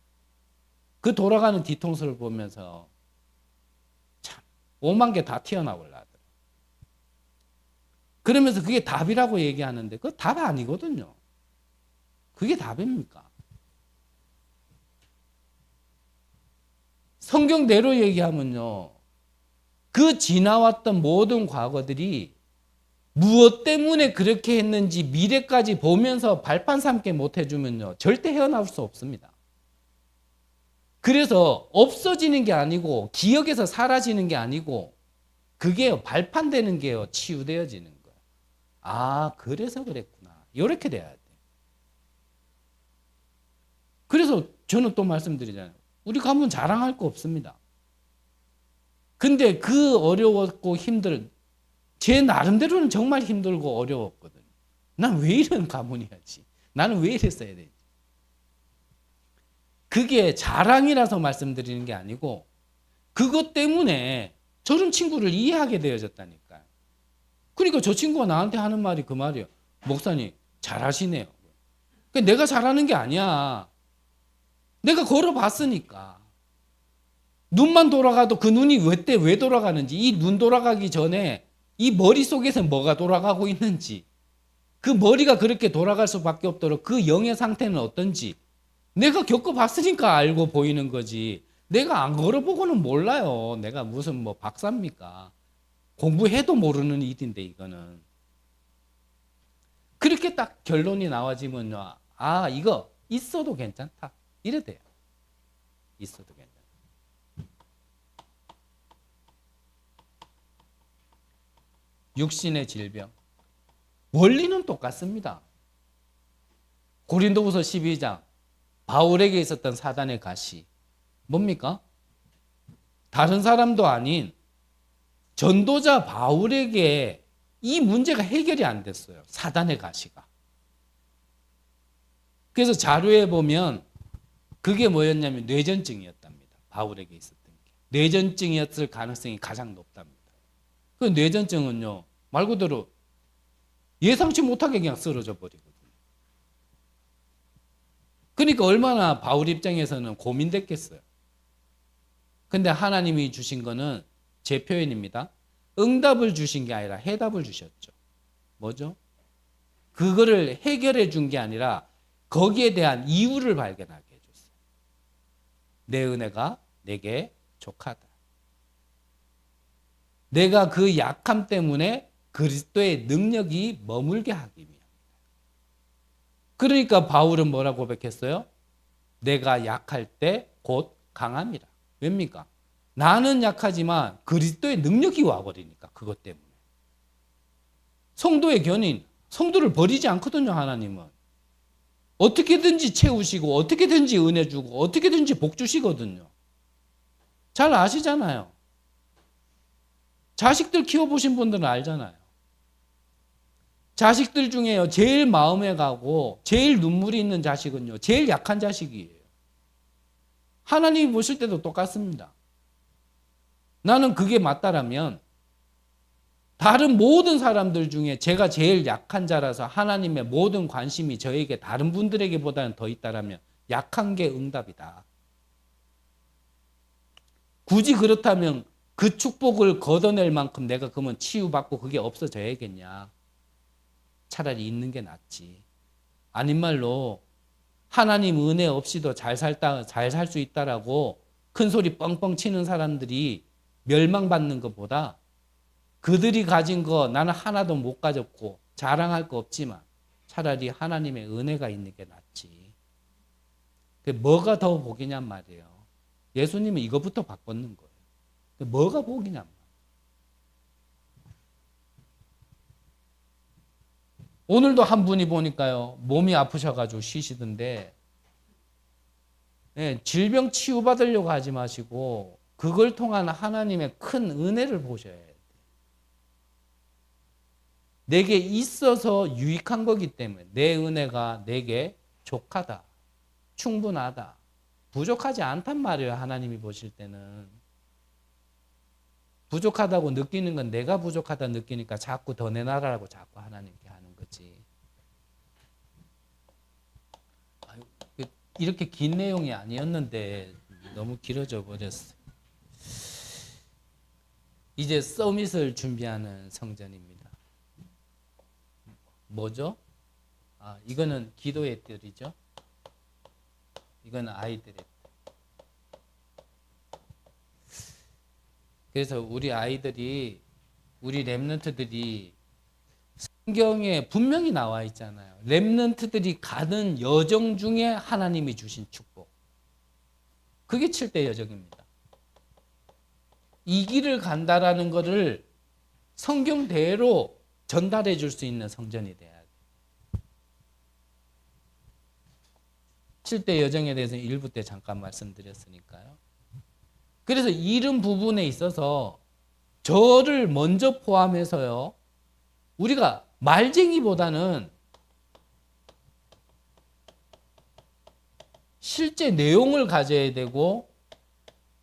Speaker 1: 그 돌아가는 뒤통수를 보면서 참 5만 개 다 튀어나오려고 하더라고요. 그러면서 그게 답이라고 얘기하는데 그거 답 아니거든요. 그게 답입니까? 성경대로 얘기하면요. 그 지나왔던 모든 과거들이 무엇 때문에 그렇게 했는지 미래까지 보면서 발판 삼게 못 해주면요. 절대 헤어나올 수 없습니다. 그래서 없어지는 게 아니고 기억에서 사라지는 게 아니고 그게 발판되는 게요. 치유되어지는 거예요. 아, 그래서 그랬구나. 이렇게 돼야 돼. 그래서 저는 또 말씀드리잖아요. 우리 가문 자랑할 거 없습니다. 근데 그 어려웠고 제 나름대로는 정말 힘들고 어려웠거든요. 난 왜 이런 가문이었지? 나는 왜 이랬어야 되지? 그게 자랑이라서 말씀드리는 게 아니고 그것 때문에 저런 친구를 이해하게 되어졌다니까요. 그러니까 저 친구가 나한테 하는 말이 그 말이에요. 목사님 잘하시네요. 내가 잘하는 게 아니야. 내가 걸어봤으니까. 눈만 돌아가도 그 눈이 왜 돌아가는지, 이 눈 돌아가기 전에 이 머릿속에서 뭐가 돌아가고 있는지, 그 머리가 그렇게 돌아갈 수밖에 없도록 그 영의 상태는 어떤지 내가 겪어봤으니까 알고 보이는 거지. 내가 안 걸어보고는 몰라요. 내가 무슨 뭐 박사입니까? 공부해도 모르는 일인데 이거는. 그렇게 딱 결론이 나와지면요. 아, 이거 있어도 괜찮다. 이래 돼요. 있어도 괜찮다. 육신의 질병. 원리는 똑같습니다. 고린도후서 12장 바울에게 있었던 사단의 가시 뭡니까? 다른 사람도 아닌 전도자 바울에게 이 문제가 해결이 안 됐어요. 사단의 가시가. 그래서 자료에 보면 그게 뭐였냐면 뇌전증이었답니다. 바울에게 있었던 게. 뇌전증이었을 가능성이 가장 높답니다. 그 뇌전증은요, 말 그대로 예상치 못하게 그냥 쓰러져 버리거든요. 그러니까 얼마나 바울 입장에서는 고민됐겠어요. 근데 하나님이 주신 거는 제 표현입니다. 응답을 주신 게 아니라 해답을 주셨죠. 뭐죠? 그거를 해결해 준 게 아니라 거기에 대한 이유를 발견하게 해줬어요. 내 은혜가 내게 족하다. 내가 그 약함 때문에 그리스도의 능력이 머물게 하기 위함이다. 그러니까 바울은 뭐라고 고백했어요? 내가 약할 때 곧 강함이라. 왜입니까? 나는 약하지만 그리스도의 능력이 와버리니까 그것 때문에. 성도의 견인, 성도를 버리지 않거든요. 하나님은. 어떻게든지 채우시고 어떻게든지 은혜 주고 어떻게든지 복 주시거든요. 잘 아시잖아요. 자식들 키워보신 분들은 알잖아요. 자식들 중에요, 제일 마음에 가고 제일 눈물이 있는 자식은요, 제일 약한 자식이에요. 하나님이 보실 때도 똑같습니다. 나는 그게 맞다라면 다른 모든 사람들 중에 제가 제일 약한 자라서 하나님의 모든 관심이 저에게 다른 분들에게보다는 더 있다라면 약한 게 응답이다. 굳이 그렇다면 그 축복을 걷어낼 만큼 내가 그러면 치유받고 그게 없어져야겠냐. 차라리 있는 게 낫지. 아닌 말로 하나님 은혜 없이도 잘 살 수 있다라고 큰 소리 뻥뻥 치는 사람들이 멸망받는 것보다 그들이 가진 거 나는 하나도 못 가졌고 자랑할 거 없지만 차라리 하나님의 은혜가 있는 게 낫지. 뭐가 더 복이냔 말이에요. 예수님은 이것부터 바꿨는 거예요. 뭐가 복이냔 말이에요. 오늘도 한 분이 보니까요, 몸이 아프셔가지고 쉬시던데, 예, 질병 치유받으려고 하지 마시고 그걸 통한 하나님의 큰 은혜를 보셔야 돼요. 내게 있어서 유익한 거기 때문에 내 은혜가 내게 족하다, 충분하다, 부족하지 않단 말이에요. 하나님이 보실 때는. 부족하다고 느끼는 건 내가 부족하다 느끼니까 자꾸 더 내놔라고 자꾸 하나님께 하는 거지. 이렇게 긴 내용이 아니었는데 너무 길어져 버렸어요. 이제 서밋을 준비하는 성전입니다. 뭐죠? 이거는 기도의 뜰이죠. 이건 아이들의 뜰. 그래서 우리 아이들이, 우리 렘넌트들이 성경에 분명히 나와 있잖아요. 렘넌트들이 가는 여정 중에 하나님이 주신 축복. 그게 7대 여정입니다. 이 길을 간다라는 것을 성경대로 전달해 줄 수 있는 성전이 돼야 돼요. 7대 여정에 대해서 1부 때 잠깐 말씀드렸으니까요. 그래서 이런 부분에 있어서 저를 먼저 포함해서요, 우리가 말쟁이보다는 실제 내용을 가져야 되고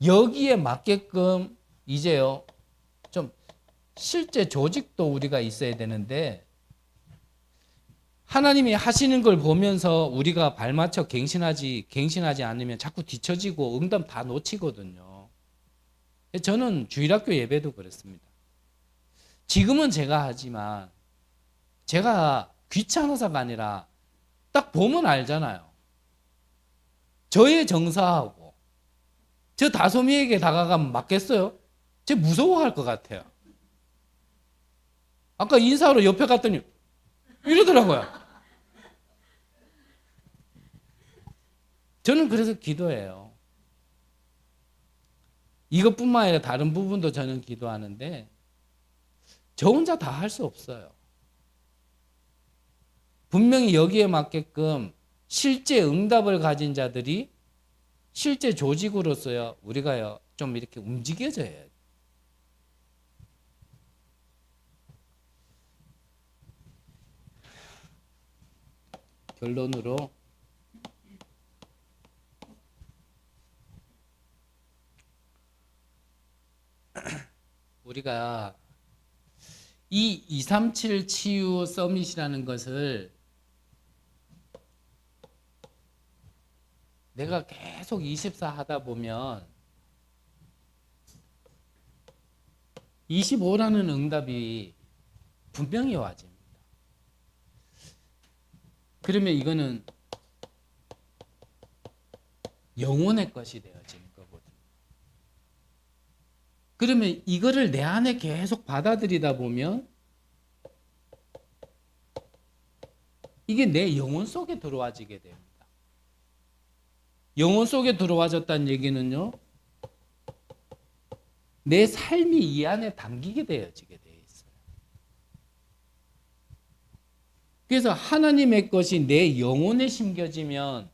Speaker 1: 여기에 맞게끔 이제요 좀 실제 조직도 우리가 있어야 되는데, 하나님이 하시는 걸 보면서 우리가 발맞춰 갱신하지 않으면 자꾸 뒤처지고 응답 다 놓치거든요. 저는 주일학교 예배도 그렇습니다. 지금은 제가 하지만 제가 귀찮아서가 아니라 딱 보면 알잖아요. 저의 정사하고 저 다솜이에게 다가가면 맞겠어요? 쟤 무서워할 것 같아요. 아까 인사하러 옆에 갔더니 이러더라고요. 저는 그래서 기도해요. 이것뿐만 아니라 다른 부분도 저는 기도하는데 저 혼자 다 할 수 없어요. 분명히 여기에 맞게끔 실제 응답을 가진 자들이 실제 조직으로서요, 우리가요 좀 이렇게 움직여져야 돼요. 결론으로 우리가 이 237 치유 서밋이라는 것을 내가 계속 24 하다 보면 25라는 응답이 분명히 와집니다. 그러면 이거는 영혼의 것이 되어지는 거거든요. 그러면 이거를 내 안에 계속 받아들이다 보면 이게 내 영혼 속에 들어와지게 됩니다. 영혼 속에 들어와졌다는 얘기는요, 내 삶이 이 안에 담기게 되어지게 되어 있어요. 그래서 하나님의 것이 내 영혼에 심겨지면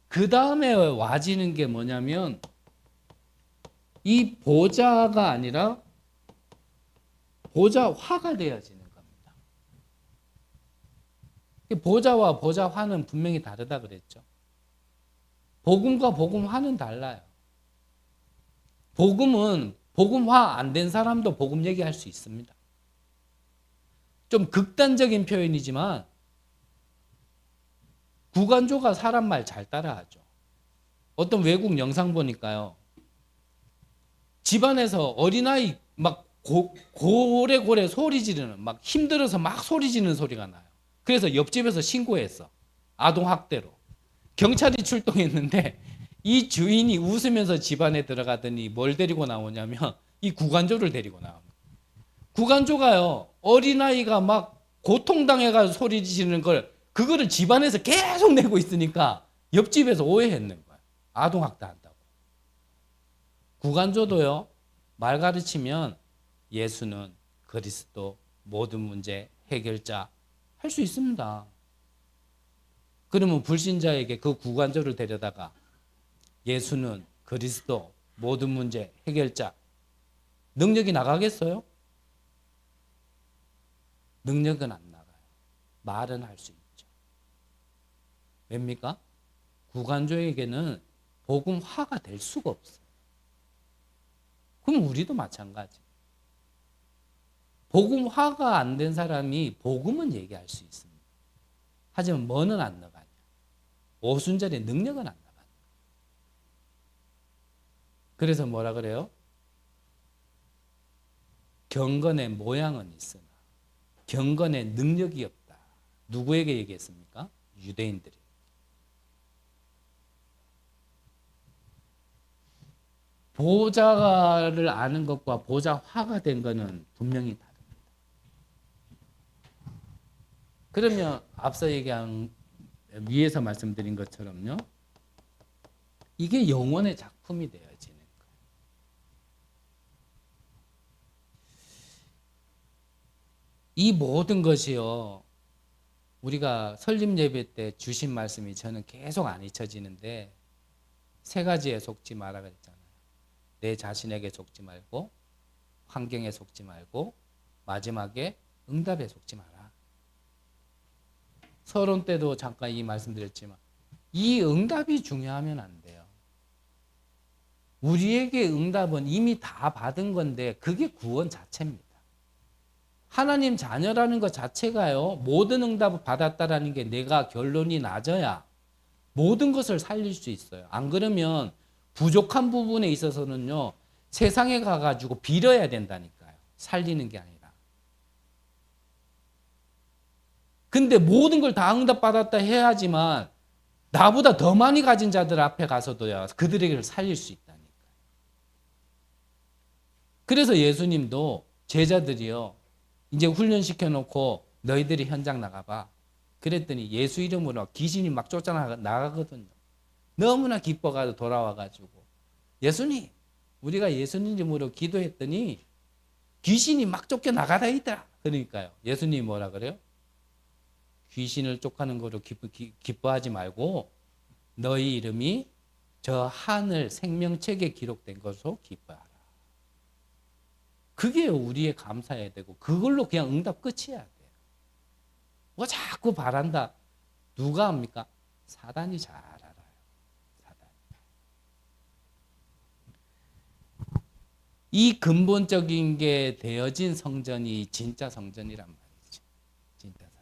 Speaker 1: 그 다음에 와지는 게 뭐냐면 이 보좌가 아니라 보좌화가 되어지는 겁니다. 보좌와 보좌화는 분명히 다르다 그랬죠. 복음과 복음화는 달라요. 복음은 복음화 안 된 사람도 복음 얘기할 수 있습니다. 좀 극단적인 표현이지만 구간조가 사람 말 잘 따라하죠. 어떤 외국 영상 보니까요, 집안에서 어린아이 막 고래고래 소리 지르는, 막 힘들어서 막 소리 지르는 소리가 나요. 그래서 옆집에서 신고했어. 아동학대로. 경찰이 출동했는데 이 주인이 웃으면서 집안에 들어가더니 뭘 데리고 나오냐면 이 구간조를 데리고 나옵니다. 구간조가요, 어린아이가 막 고통당해가지고 소리 지르는 걸, 그거를 집안에서 계속 내고 있으니까 옆집에서 오해했는 거예요. 아동학대한다고. 구간조도요, 말 가르치면 예수는 그리스도 모든 문제 해결자 할 수 있습니다. 그러면 불신자에게 그 구간조를 데려다가 예수는 그리스도 모든 문제 해결자, 능력이 나가겠어요? 능력은 안 나가요. 말은 할 수 있죠. 왜입니까? 구간조에게는 복음화가 될 수가 없어요. 그럼 우리도 마찬가지. 복음화가 안 된 사람이 복음은 얘기할 수 있습니다. 하지만 뭐는 안 나가냐? 오순절의 능력은 안 나가냐? 그래서 뭐라 그래요? 경건의 모양은 있으나 경건의 능력이 없다. 누구에게 얘기했습니까? 유대인들이. 보좌를 아는 것과 보좌화가 된 것은 분명히 다릅니다. 그러면 앞서 얘기한 위에서 말씀드린 것처럼요, 이게 영혼의 작품이 되어지는 거예요. 이 모든 것이요, 우리가 설립 예배 때 주신 말씀이 저는 계속 안 잊혀지는데, 세 가지에 속지 마라 그랬잖아요. 내 자신에게 속지 말고, 환경에 속지 말고, 마지막에 응답에 속지 마라. 서론 때도 잠깐 이 말씀드렸지만 이 응답이 중요하면 안 돼요. 우리에게 응답은 이미 다 받은 건데 그게 구원 자체입니다. 하나님 자녀라는 것 자체가요, 모든 응답을 받았다라는 게 내가 결론이 낮아야 모든 것을 살릴 수 있어요. 안 그러면 부족한 부분에 있어서는요, 세상에 가가지고 빌어야 된다니까요. 살리는 게 아니라. 근데 모든 걸 다 응답받았다 해야지만 나보다 더 많이 가진 자들 앞에 가서도요, 그들에게 살릴 수 있다니까요. 그래서 예수님도 제자들이요, 이제 훈련시켜 놓고 너희들이 현장 나가봐. 그랬더니 예수 이름으로 귀신이 막 쫓아나가거든요. 너무나 기뻐가지고 돌아와가지고, 예수님, 우리가 예수님 이름으로 기도했더니 귀신이 막 쫓겨나가다 있더라. 그러니까요, 예수님이 뭐라 그래요? 귀신을 쫓아가는 거로 기뻐하지 말고 너희 이름이 저 하늘 생명책에 기록된 것으로 기뻐하라. 그게 우리의 감사해야 되고, 그걸로 그냥 응답 끝이어야 돼요. 뭐 자꾸 바란다. 누가 합니까? 사단이 잘 알아요. 사단. 이 근본적인 게 되어진 성전이 진짜 성전이란 말이죠. 진짜 성전.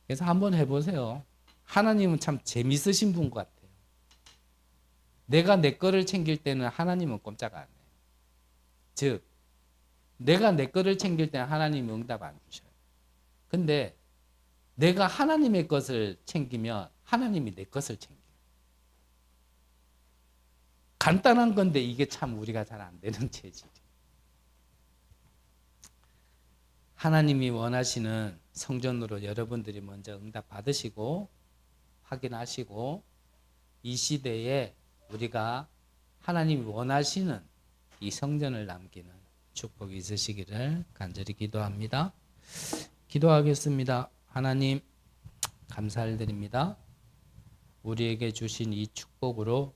Speaker 1: 그래서 한번 해보세요. 하나님은 참 재밌으신 분 같아요. 내가 내 거를 챙길 때는 하나님은 꼼짝 안 해요. 즉, 내가 내 거를 챙길 때는 하나님은 응답 안 주셔요. 근데 내가 하나님의 것을 챙기면 하나님이 내 것을 챙겨요. 간단한 건데 이게 참 우리가 잘 안 되는 체질이에요. 하나님이 원하시는 성전으로 여러분들이 먼저 응답 받으시고 확인하시고, 이 시대에 우리가 하나님이 원하시는 이 성전을 남기는 축복이 있으시기를 간절히 기도합니다. 기도하겠습니다. 하나님, 감사를 드립니다. 우리에게 주신 이 축복으로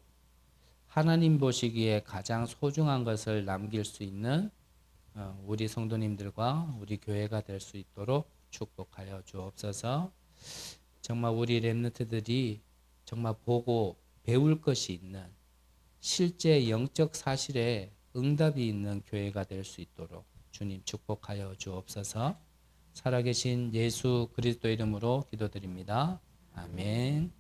Speaker 1: 하나님 보시기에 가장 소중한 것을 남길 수 있는 우리 성도님들과 우리 교회가 될 수 있도록 축복하여 주옵소서. 정말 우리 렘넌트들이 정말 보고 배울 것이 있는, 실제 영적 사실에 응답이 있는 교회가 될 수 있도록 주님 축복하여 주옵소서. 살아계신 예수 그리스도 이름으로 기도드립니다. 아멘.